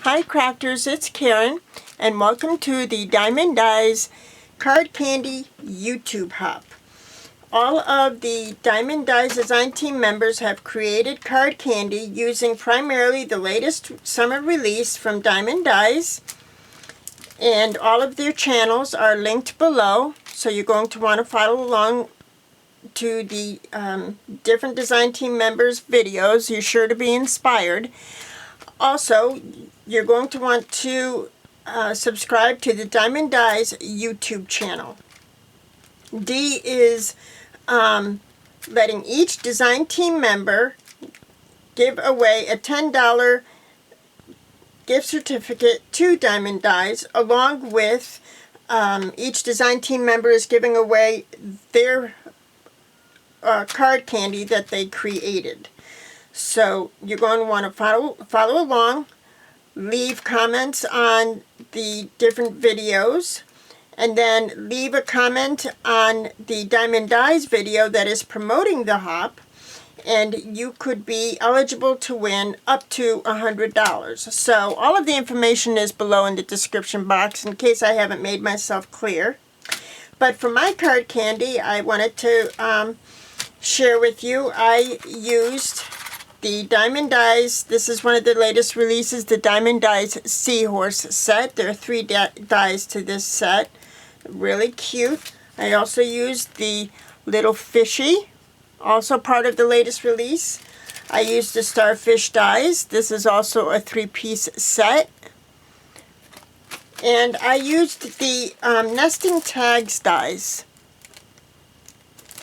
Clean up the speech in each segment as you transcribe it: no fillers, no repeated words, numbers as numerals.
Hi crafters, it's Karen, and welcome to the Diamond Dies Card Candy YouTube Hop. All of the Diamond Dies design team members have created card candy using primarily the latest summer release from Diamond Dies, and all of their channels are linked below, so you're going to want to follow along to the different design team members' videos. You're sure to be inspired. Also, you're going to want to subscribe to the Diamond Dies YouTube channel. D is letting each design team member give away a $10 gift certificate to Diamond Dies, along with each design team member is giving away their card candy that they created. So you're going to want to follow along, leave comments on the different videos, and then leave a comment on the Diamond Dies video that is promoting the hop, and you could be eligible to win up to $100. So all of the information is below in the description box in case I haven't made myself clear. But for my card candy, I wanted to share with you, I used the Diamond Dies. This is one of the latest releases, the Diamond Dies Seahorse set. There are 3 dies to this set. Really cute. I also used the little fishy, also part of the latest release. I used the starfish dies. This is also a 3-piece set. And I used the nesting tags dies.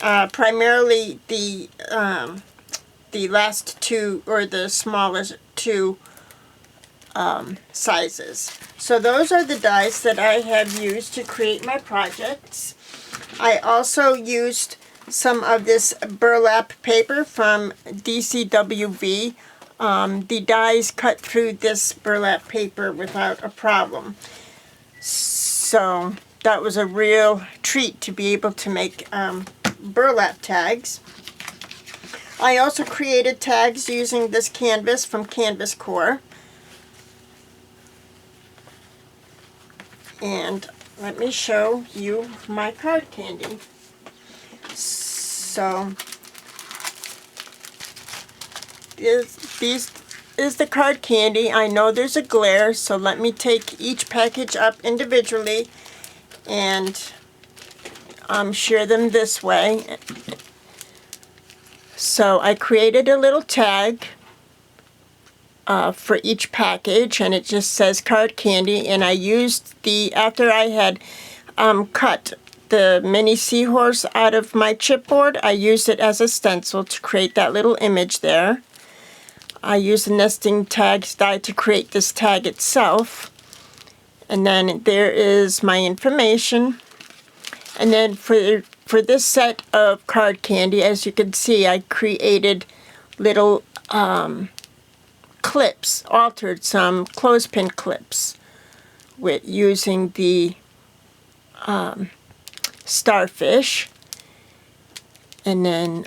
Primarily the last 2, or the smallest 2 sizes. So those are the dies that I have used to create my projects. I also used some of this burlap paper from DCWV. The dies cut through this burlap paper without a problem. So that was a real treat to be able to make burlap tags. I also created tags using this canvas from Canvas Core. And let me show you my card candy. So this is the card candy. I know there's a glare, so let me take each package up individually and share them this way. So I created a little tag for each package, and it just says card candy, and I used after I had cut the mini seahorse out of my chipboard, I used it as a stencil to create that little image there. I used the nesting tags die to create this tag itself, and then there is my information. And then for this set of card candy, as you can see, I created little clips, altered some clothespin clips with using the starfish, and then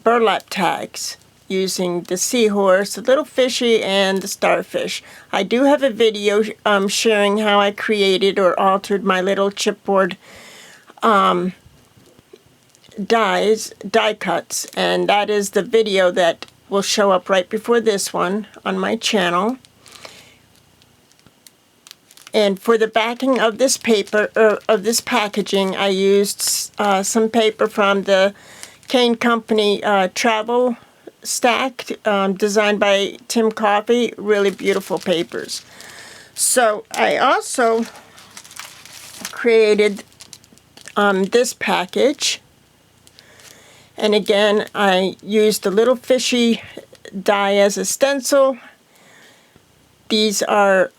burlap tags using the seahorse, the little fishy, and the starfish. I do have a video sharing how I created or altered my little chipboard die cuts, and that is the video that will show up right before this one on my channel. And for the backing of this paper, of this packaging, I used some paper from the Kane Company travel stack, designed by Tim Coffey. Really beautiful papers. So I also created this package, and again I used the little fishy die as a stencil. These are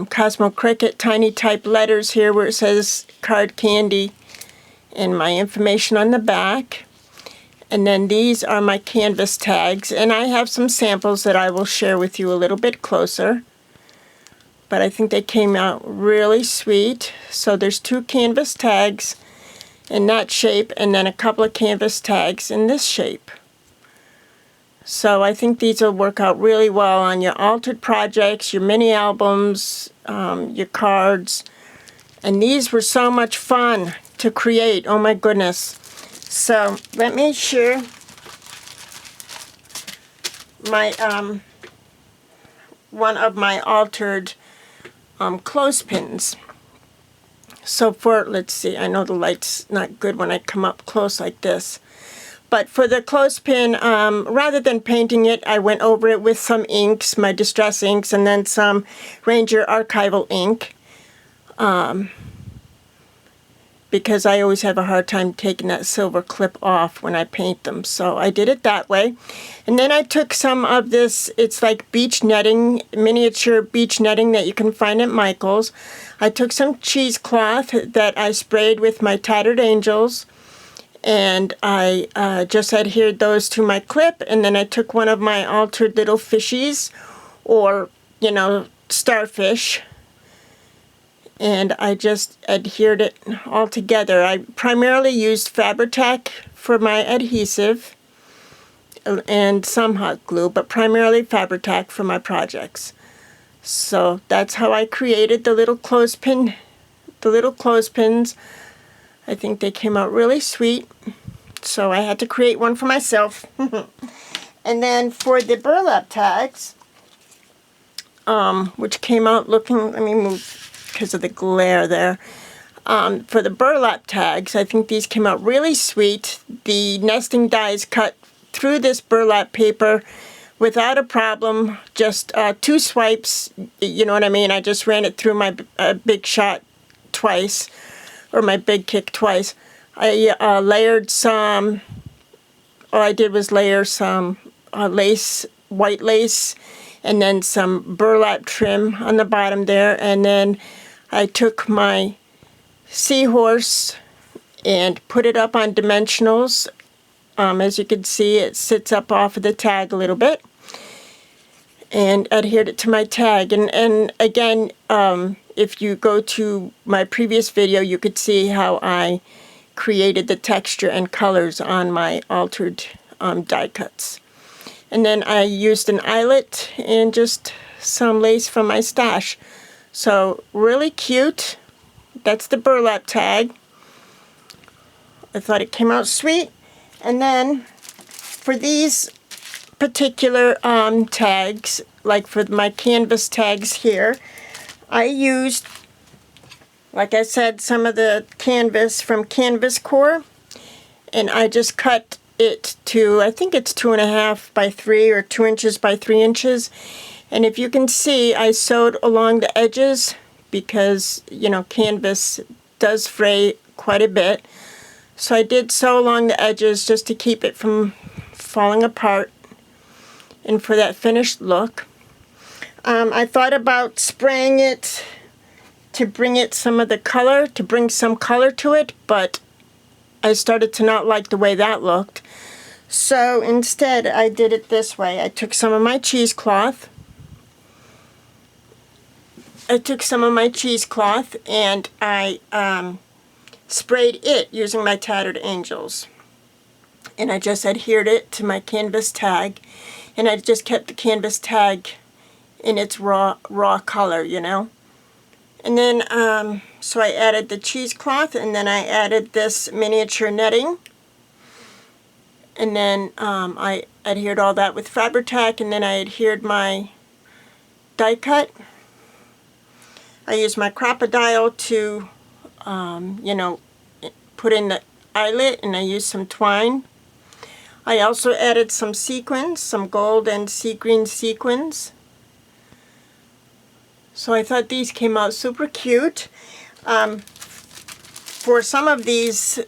Cosmo Cricket tiny type letters here where it says card candy, and my information on the back. And then these are my canvas tags, and I have some samples that I will share with you a little bit closer. But I think they came out really sweet. So there's 2 canvas tags in that shape, and then a couple of canvas tags in this shape. So I think these will work out really well on your altered projects, your mini albums, your cards. And these were so much fun to create. Oh my goodness. So let me share my one of my altered clothespins. So for, let's see, I know the light's not good when I come up close like this. But for the clothespin, rather than painting it, I went over it with some inks, my Distress inks, and then some Ranger Archival ink. Because I always have a hard time taking that silver clip off when I paint them. So I did it that way. And then I took some of this, it's like beach netting, miniature beach netting that you can find at Michael's. I took some cheesecloth that I sprayed with my Tattered Angels, and I just adhered those to my clip, and then I took one of my altered little fishies, or, you know, starfish, and I just adhered it all together. I primarily used Fabri-Tac for my adhesive and some hot glue, but primarily Fabri-Tac for my projects. So that's how I created the little clothespins. I think they came out really sweet, so I had to create one for myself. And then for the burlap tags, which came out looking, let me move because of the glare there. For the burlap tags, I think these came out really sweet. The nesting dies cut through this burlap paper without a problem, just 2 swipes, you know what I mean? I just ran it through my Big Shot twice, or my Big Kick twice. I layered some, all I did was layer some lace, white lace, and then some burlap trim on the bottom there, and then I took my seahorse and put it up on dimensionals. As you can see, it sits up off of the tag a little bit, and adhered it to my tag. And again, if you go to my previous video, you could see how I created the texture and colors on my altered die cuts. And then I used an eyelet and just some lace from my stash. So really cute. That's the burlap tag. I thought it came out sweet. And then for these particular tags, like for my canvas tags here, I used, like I said, some of the canvas from Canvas Core, and I just cut it to, I think it's 2.5 by 3 or 2 inches by 3 inches. And if you can see, I sewed along the edges because, you know, canvas does fray quite a bit. So I did sew along the edges just to keep it from falling apart and for that finished look. I thought about spraying it to bring it some of the color, to bring some color to it, but I started to not like the way that looked. So instead I did it this way. I took some of my cheesecloth. And I sprayed it using my Tattered Angels. And I just adhered it to my canvas tag. And I just kept the canvas tag in its raw color, you know. And then, so I added the cheesecloth, and then I added this miniature netting. And then I adhered all that with Fabri-Tac, and then I adhered my die cut. I used my crocodile to, you know, put in the eyelet, and I used some twine. I also added some sequins, some gold and sea green sequins. So I thought these came out super cute. For some of these,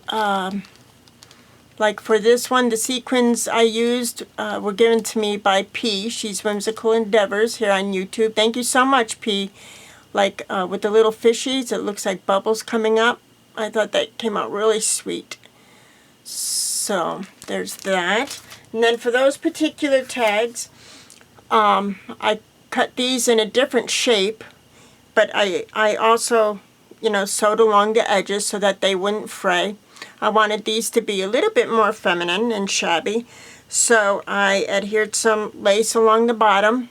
like for this one, the sequins I used were given to me by P. She's Whimsical Endeavors here on YouTube. Thank you so much, P. Like with the little fishies, it looks like bubbles coming up. I thought that came out really sweet. So there's that. And then for those particular tags, I cut these in a different shape, but I also, you know, sewed along the edges so that they wouldn't fray. I wanted these to be a little bit more feminine and shabby. So I adhered some lace along the bottom.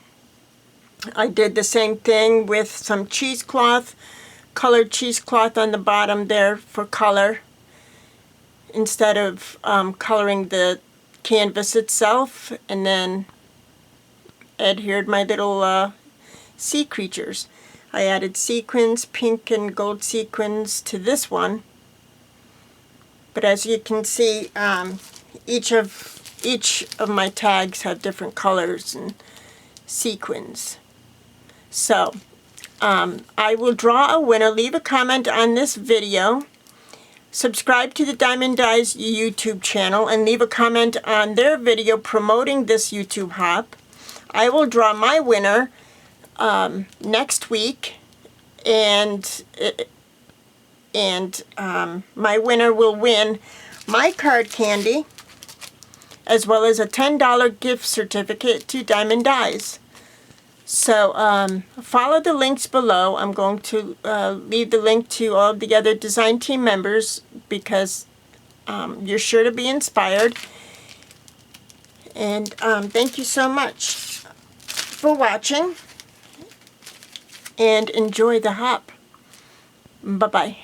I did the same thing with some cheesecloth, colored cheesecloth on the bottom there for color, instead of coloring the canvas itself, and then adhered my little sea creatures. I added sequins, pink and gold sequins to this one. But as you can see, each of my tags have different colors and sequins. So I will draw a winner. Leave a comment on this video. Subscribe to the Diemond Dies YouTube channel and leave a comment on their video promoting this YouTube hop. I will draw my winner next week, and my winner will win my card candy as well as a $10 gift certificate to Diemond Dies. So follow the links below. I'm going to leave the link to all the other design team members because you're sure to be inspired. And thank you so much for watching, and enjoy the hop. Bye-bye.